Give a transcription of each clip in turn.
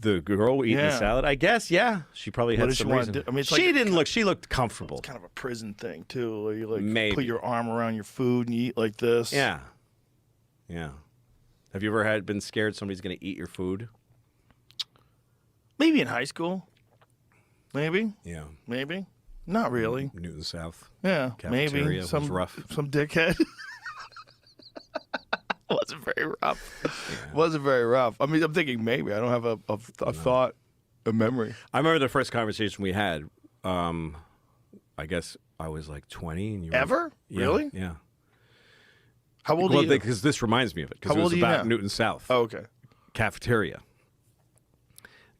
The girl eating the salad, I guess, yeah. She probably had some reason. I mean, she didn't look. She looked comfortable. It's kind of a prison thing too. Where you like Maybe. put your arm around your food and you eat like this. Yeah, yeah. Have you ever been scared somebody's going to eat your food? Maybe in high school. Maybe. Yeah. Maybe. Not really. Newton South. Yeah. Cafeteria Maybe was some rough. Some dickhead. Wasn't very rough. Yeah. Wasn't very rough. I mean, I'm thinking maybe. I don't have a thought, a memory. I remember the first conversation we had. I guess I was like 20. And you were, Ever? Yeah, Really? Yeah. How old are you? Because this reminds me of it. Because it was about Newton South. Oh, okay. Cafeteria.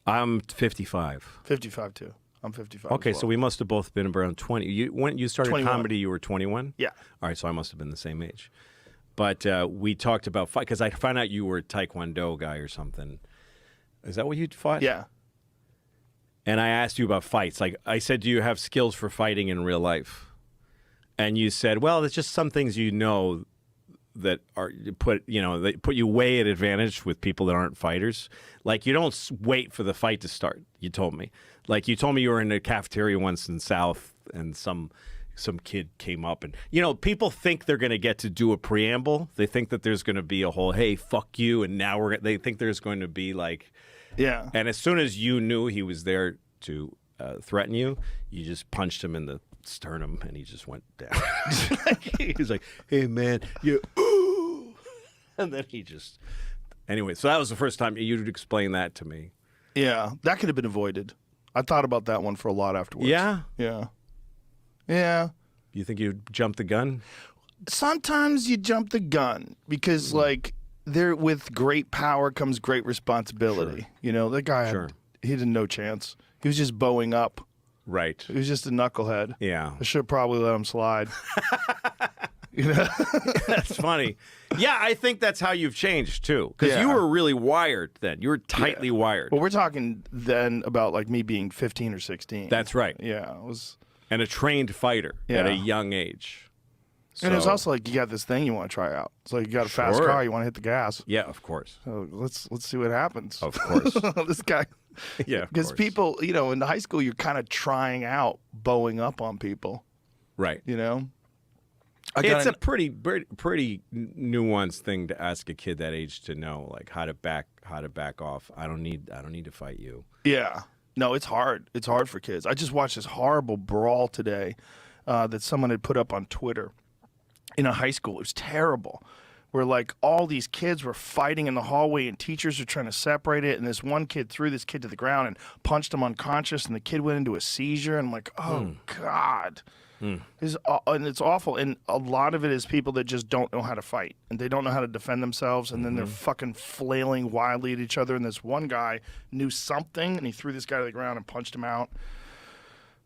I'm 55. 55 too. I'm 55. Okay, as well. so we must have both been around 20. When you started 21. comedy, you were 21? Yeah. All right, so I must have been the same age. But we talked about fight because I found out you were a Taekwondo guy or something. Is that what you fought? Yeah. And I asked you about fights. Like I said, do you have skills for fighting in real life? And you said, well, there's just some things you know that they put you way at advantage with people that aren't fighters. Like you don't wait for the fight to start. You told me. Like you told me you were in a cafeteria once in South, and some kid came up, and people think they're going to get to do a preamble. They think that there's going to be a whole hey fuck you, and now they think there's going to be like Yeah. And as soon as you knew he was there to threaten you, you just punched him in the sternum, and he just went down. He's like, hey man, you. And then he just. Anyway, so that was the first time you'd explain that to me. Yeah, that could have been avoided. I thought about that one for a lot afterwards. Yeah? Yeah. Yeah. You think you'd jump the gun? Sometimes you jump the gun because, like, there with great power comes great responsibility. Sure. That guy, he had no chance. He was just bowing up. Right. He was just a knucklehead. Yeah. I should have probably let him slide. That's funny. Yeah, I think that's how you've changed too. Because you were really wired then. You were tightly wired. Well, we're talking then about like me being 15 or 16. That's right. Yeah, it was. And a trained fighter at a young age. And it was also like you got this thing you want to try out. It's like you got a fast car, you want to hit the gas. Yeah, of course. So let's see what happens. Of course. This guy. Yeah, because people, in high school, you're kind of trying out bowing up on people. Right. It's a pretty nuanced thing to ask a kid that age to know, like how to back off. I don't need to fight you. Yeah. No, it's hard. It's hard for kids. I just watched this horrible brawl today that someone had put up on Twitter in a high school. It was terrible. Where like all these kids were fighting in the hallway and teachers were trying to separate it, and this one kid threw this kid to the ground and punched him unconscious, and the kid went into a seizure. And I'm like, oh God. And it's awful. And a lot of it is people that just don't know how to fight, and they don't know how to defend themselves, and then they're fucking flailing wildly at each other. And this one guy knew something, and he threw this guy to the ground and punched him out.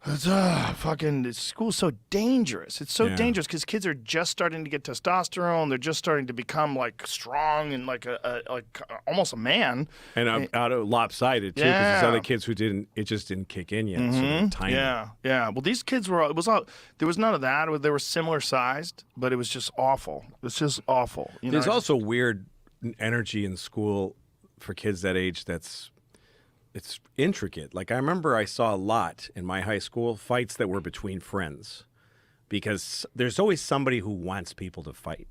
It's this school's so dangerous. It's so dangerous because kids are just starting to get testosterone. They're just starting to become like strong and like almost a man. And out of lopsided too, because there's other kids who it just didn't kick in yet. So they're tiny. Yeah. Well, these kids there was none of that. They were similar sized, but it was just awful. It's just awful. There's also weird energy in school for kids that age it's intricate. Like I remember I saw a lot in my high school fights that were between friends because there's always somebody who wants people to fight.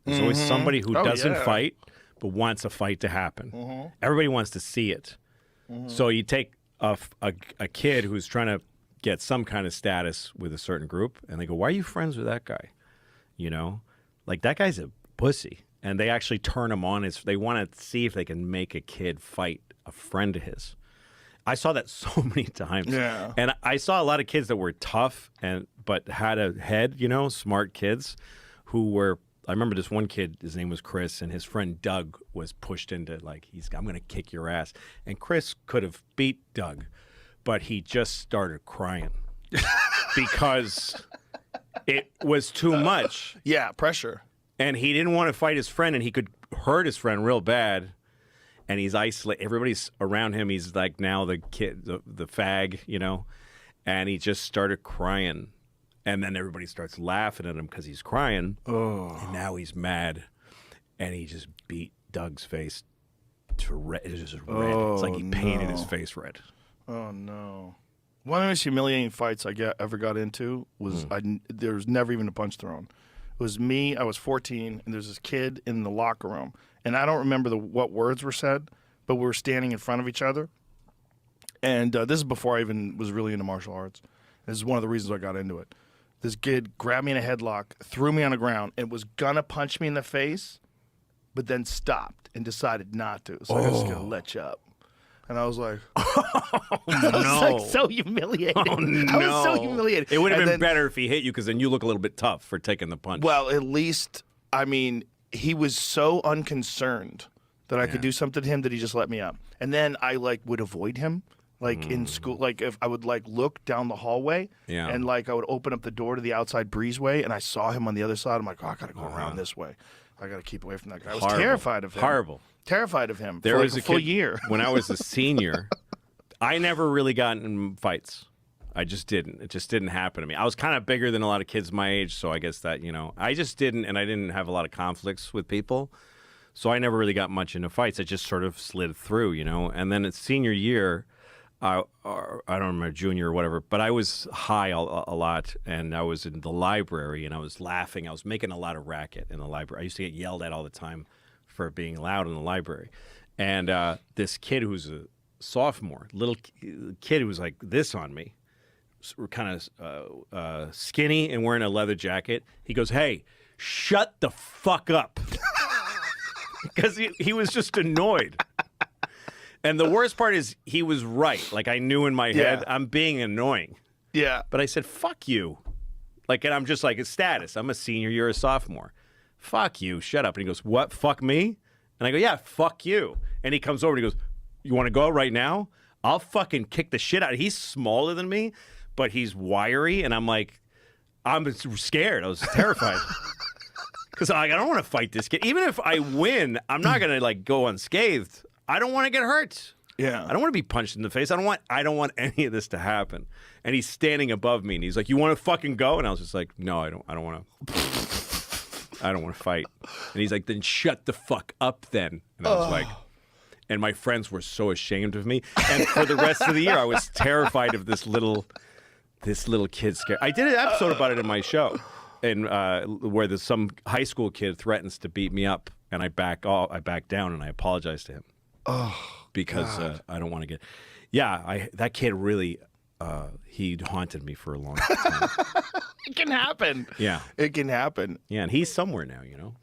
There's always somebody who doesn't fight but wants a fight to happen. Everybody wants to see it. So you take a kid who's trying to get some kind of status with a certain group and they go, why are you friends with that guy? Like that guy's a pussy. And they actually turn him on. They want to see if they can make a kid fight a friend of his. I saw that so many times. Yeah. And I saw a lot of kids that were tough but had a head, smart kids who were. I remember this one kid, his name was Chris, and his friend Doug was pushed into like, I'm going to kick your ass. And Chris could have beat Doug, but he just started crying because it was too much. Yeah, pressure. And he didn't want to fight his friend, and he could hurt his friend real bad. And he's isolated. Everybody's around him. He's like now the kid, the fag, and he just started crying. And then everybody starts laughing at him because he's crying. Oh. And now he's mad. And he just beat Doug's face It's red. It's just red. It's like he painted his face red. Oh no! One of the most humiliating fights I ever got into was there was never even a punch thrown. It was me. I was 14, and there's this kid in the locker room, and I don't remember what words were said, but we were standing in front of each other. And this is before I even was really into martial arts. This is one of the reasons I got into it. This kid grabbed me in a headlock, threw me on the ground, and was gonna punch me in the face, but then stopped and decided not to. So I was just gonna let you up. And I was like, I was like so humiliated. Oh, no. I was so humiliated. It would have been better if he hit you, because then you look a little bit tough for taking the punch. Well, at least, I mean, he was so unconcerned that I could do something to him that he just let me up. And then I would avoid him. In school, if I would look down the hallway, and I would open up the door to the outside breezeway, and I saw him on the other side. I'm like, oh, I gotta go around this way. I gotta keep away from that guy. I was terrified of him. Horrible. Terrified of him. There for was a full year. When I was a senior, I never really got in fights. I just didn't. It just didn't happen to me. I was kind of bigger than a lot of kids my age, so I guess that I just didn't, and I didn't have a lot of conflicts with people. So I never really got much into fights. I just sort of slid through, And then it's senior year. I don't remember, junior or whatever, but I was high a lot, and I was in the library, and I was laughing. I was making a lot of racket in the library. I used to get yelled at all the time for being loud in the library. And this kid who's a sophomore, little kid who was like this on me, kind of skinny and wearing a leather jacket, he goes, "Hey, shut the fuck up." Because he was just annoyed. And the worst part is he was right. I knew in my head, I'm being annoying. Yeah. But I said, fuck you. And I'm just it's status. I'm a senior, you're a sophomore. Fuck you, shut up. And he goes, what, fuck me? And I go, yeah, fuck you. And he comes over and he goes, you want to go right now? I'll fucking kick the shit out. He's smaller than me, but he's wiry. And I'm scared. I was terrified. Because I don't want to fight this kid. Even if I win, I'm not going to go unscathed. I don't want to get hurt. Yeah. I don't want to be punched in the face. I don't want any of this to happen. And he's standing above me, and he's like, "You want to fucking go?" And I was just like, "No, I don't want to. I don't want to fight." And he's like, "Then shut the fuck up, then." And I was like, and my friends were so ashamed of me. And for the rest of the year, I was terrified of this little kid scare. I did an episode about it in my show, and where there's some high school kid threatens to beat me up, and I back down, and I apologize to him. Because I don't want to get. Yeah, that kid really, he haunted me for a long time. It can happen. Yeah. It can happen. Yeah, and he's somewhere now,